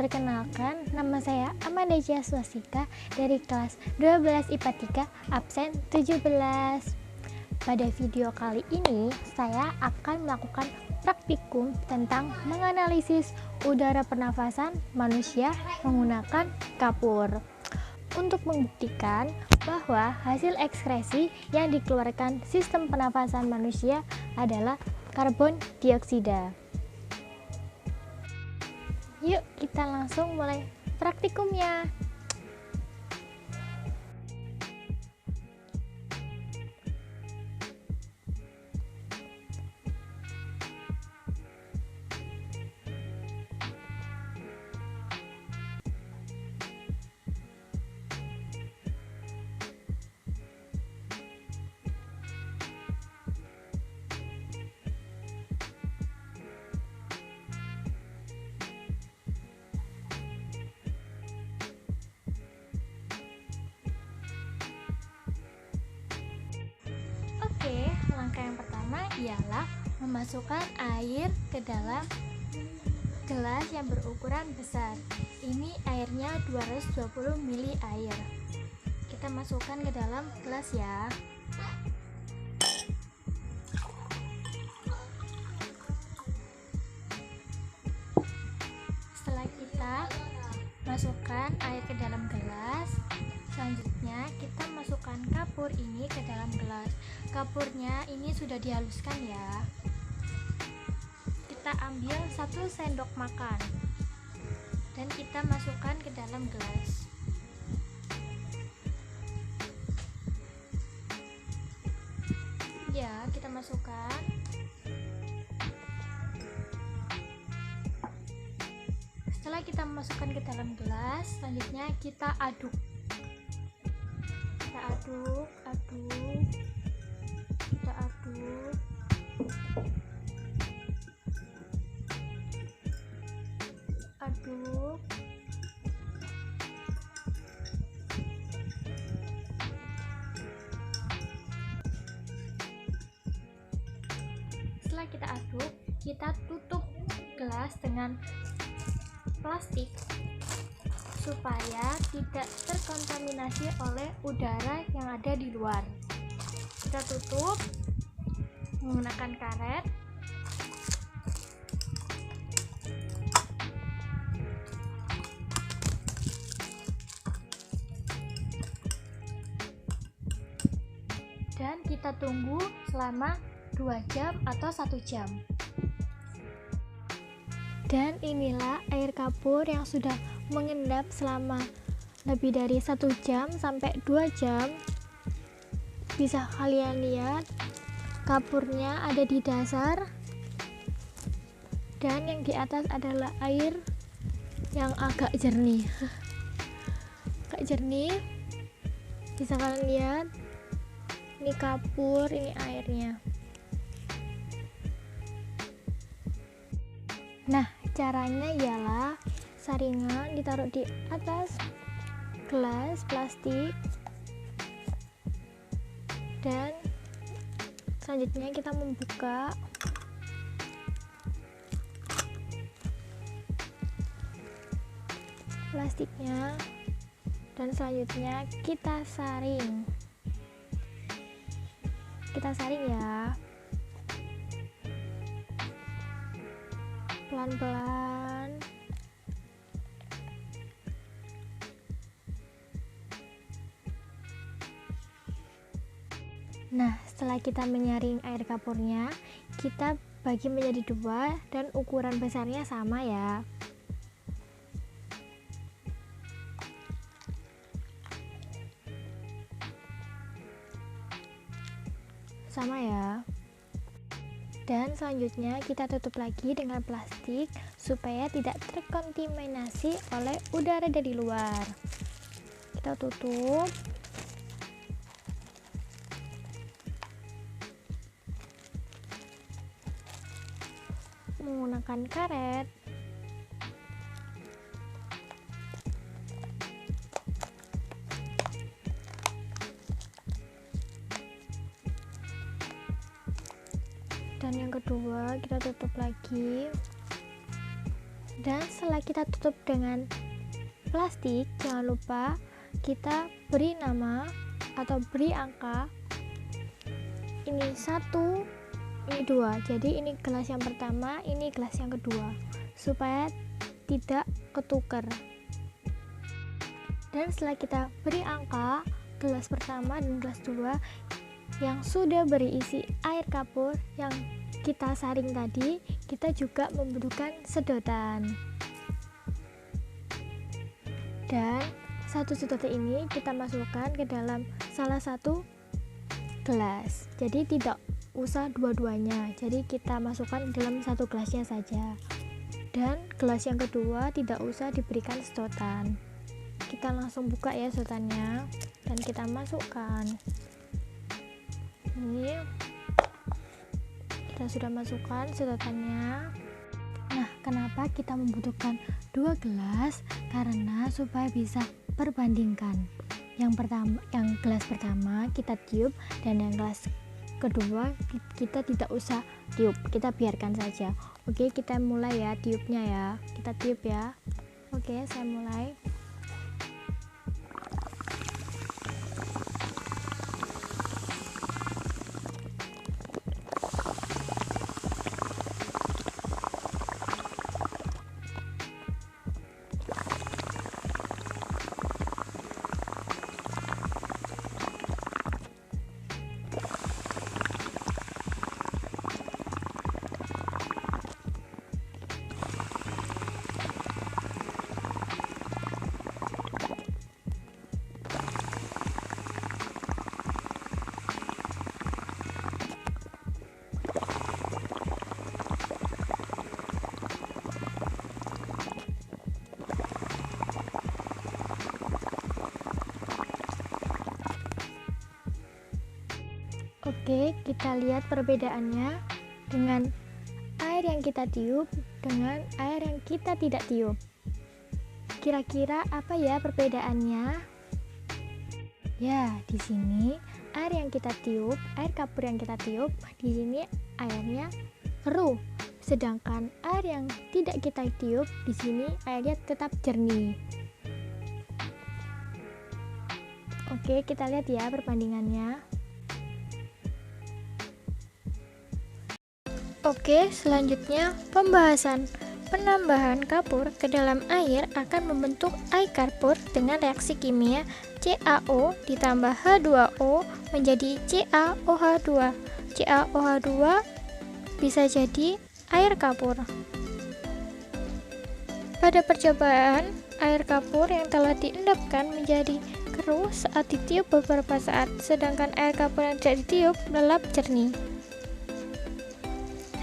Perkenalkan, nama saya Amanda Swastika dari kelas 12 IPA 3 absen 17. Pada video kali ini, saya akan melakukan praktikum tentang menganalisis udara pernafasan manusia menggunakan kapur. Untuk membuktikan bahwa hasil ekskresi yang dikeluarkan sistem pernafasan manusia adalah karbon dioksida. Yuk kita langsung mulai praktikumnya. Oke, langkah yang pertama ialah memasukkan air ke dalam gelas yang berukuran besar. Ini airnya 220 ml air. Kita masukkan ke dalam gelas ya. Setelah kita masukkan air ke dalam gelas, selanjutnya kita masukkan kapur ini ke dalam gelas. Kapurnya ini sudah dihaluskan ya. Kita ambil 1 sendok makan dan kita masukkan ke dalam gelas. Ya, kita masukkan. Setelah kita masukkan ke dalam gelas, selanjutnya kita aduk. Kita aduk. Setelah kita aduk, kita tutup gelas dengan plastik supaya tidak terkontaminasi oleh udara yang ada di luar. Kita tutup menggunakan karet. Dan kita tunggu selama 2 jam atau 1 jam. Dan inilah air kapur yang sudah mengendap selama lebih dari 1 jam sampai 2 jam. Bisa kalian lihat kapurnya ada di dasar dan yang di atas adalah air yang agak jernih. Agak jernih. Bisa kalian lihat, ini kapur, ini airnya. Nah, caranya ialah saringan ditaruh di atas gelas plastik dan selanjutnya kita membuka plastiknya dan selanjutnya kita saring ya, pelan-pelan. Nah, setelah kita menyaring air kapurnya, kita bagi menjadi 2 dan ukuran besarnya sama ya. Sama ya. Dan selanjutnya kita tutup lagi dengan plastik supaya tidak terkontaminasi oleh udara dari luar. Kita tutup. Menggunakan karet. Dan yang kedua kita tutup lagi. Dan setelah kita tutup dengan plastik, jangan lupa kita beri nama atau beri angka. Ini 1, ini 2. Jadi ini gelas yang pertama, ini gelas yang kedua, supaya tidak ketukar. Dan setelah kita beri angka gelas pertama dan gelas 2 yang sudah berisi air kapur yang kita saring tadi, kita juga membutuhkan sedotan. Dan satu sedotan ini kita masukkan ke dalam salah satu gelas. Jadi tidak usah dua-duanya. Jadi kita masukkan dalam satu gelasnya saja. Dan gelas yang kedua tidak usah diberikan sedotan. Kita langsung buka ya sedotannya dan kita masukkan. Ini kita sudah masukkan sedotannya. Nah, kenapa kita membutuhkan 2 gelas? Karena supaya bisa perbandingkan. Yang gelas pertama kita tiup, dan yang gelas kedua kita tidak usah tiup, kita biarkan saja. Oke, kita mulai ya tiupnya ya. Kita tiup ya. Oke, saya mulai. Oke, kita lihat perbedaannya dengan air yang kita tiup dengan air yang kita tidak tiup. Kira-kira apa ya perbedaannya? Ya, di sini air yang kita tiup, air kapur yang kita tiup, di sini airnya keruh. Sedangkan air yang tidak kita tiup, di sini airnya tetap jernih. Oke, kita lihat ya perbandingannya. Oke, selanjutnya pembahasan. Penambahan kapur ke dalam air akan membentuk air kapur dengan reaksi kimia CaO ditambah H2O menjadi CaOH2. CaOH2 bisa jadi air kapur. Pada percobaan, air kapur yang telah diendapkan menjadi keruh saat ditiup beberapa saat, sedangkan air kapur yang tidak ditiup lelap jernih.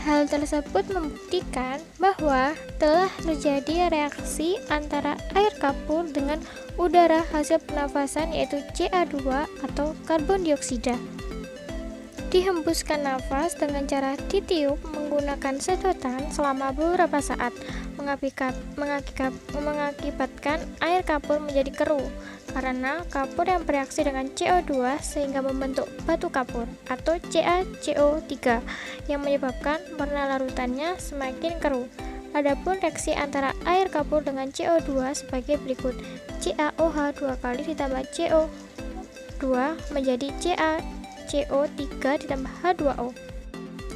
Hal tersebut membuktikan bahwa telah terjadi reaksi antara air kapur dengan udara hasil pernafasan, yaitu Ca2 atau karbon dioksida. Dihembuskan nafas dengan cara ditiup menggunakan sedotan selama beberapa saat mengakibatkan air kapur menjadi keruh karena kapur yang bereaksi dengan CO2 sehingga membentuk batu kapur atau CaCO3 yang menyebabkan warna larutannya semakin keruh. Adapun reaksi antara air kapur dengan CO2 sebagai berikut: CaOH 2 kali ditambah CO2 menjadi CaCO3 ditambah H2O.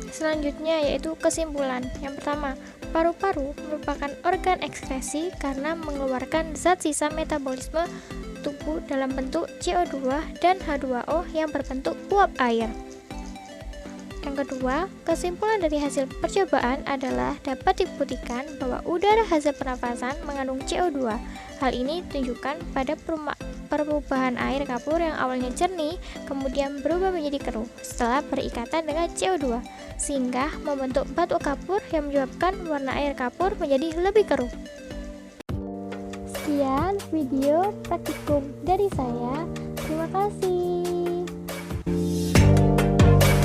Selanjutnya yaitu kesimpulan. Yang pertama, paru-paru merupakan organ ekskresi karena mengeluarkan zat sisa metabolisme tubuh dalam bentuk CO2 dan H2O yang berbentuk uap air. Yang kedua, kesimpulan dari hasil percobaan adalah dapat dibuktikan bahwa udara hasil pernafasan mengandung CO2. Hal ini ditunjukkan pada perubahan air kapur yang awalnya jernih kemudian berubah menjadi keruh setelah berikatan dengan CO2 sehingga membentuk batu kapur yang menyebabkan warna air kapur menjadi lebih keruh. Sekian video praktikum dari saya. Terima kasih.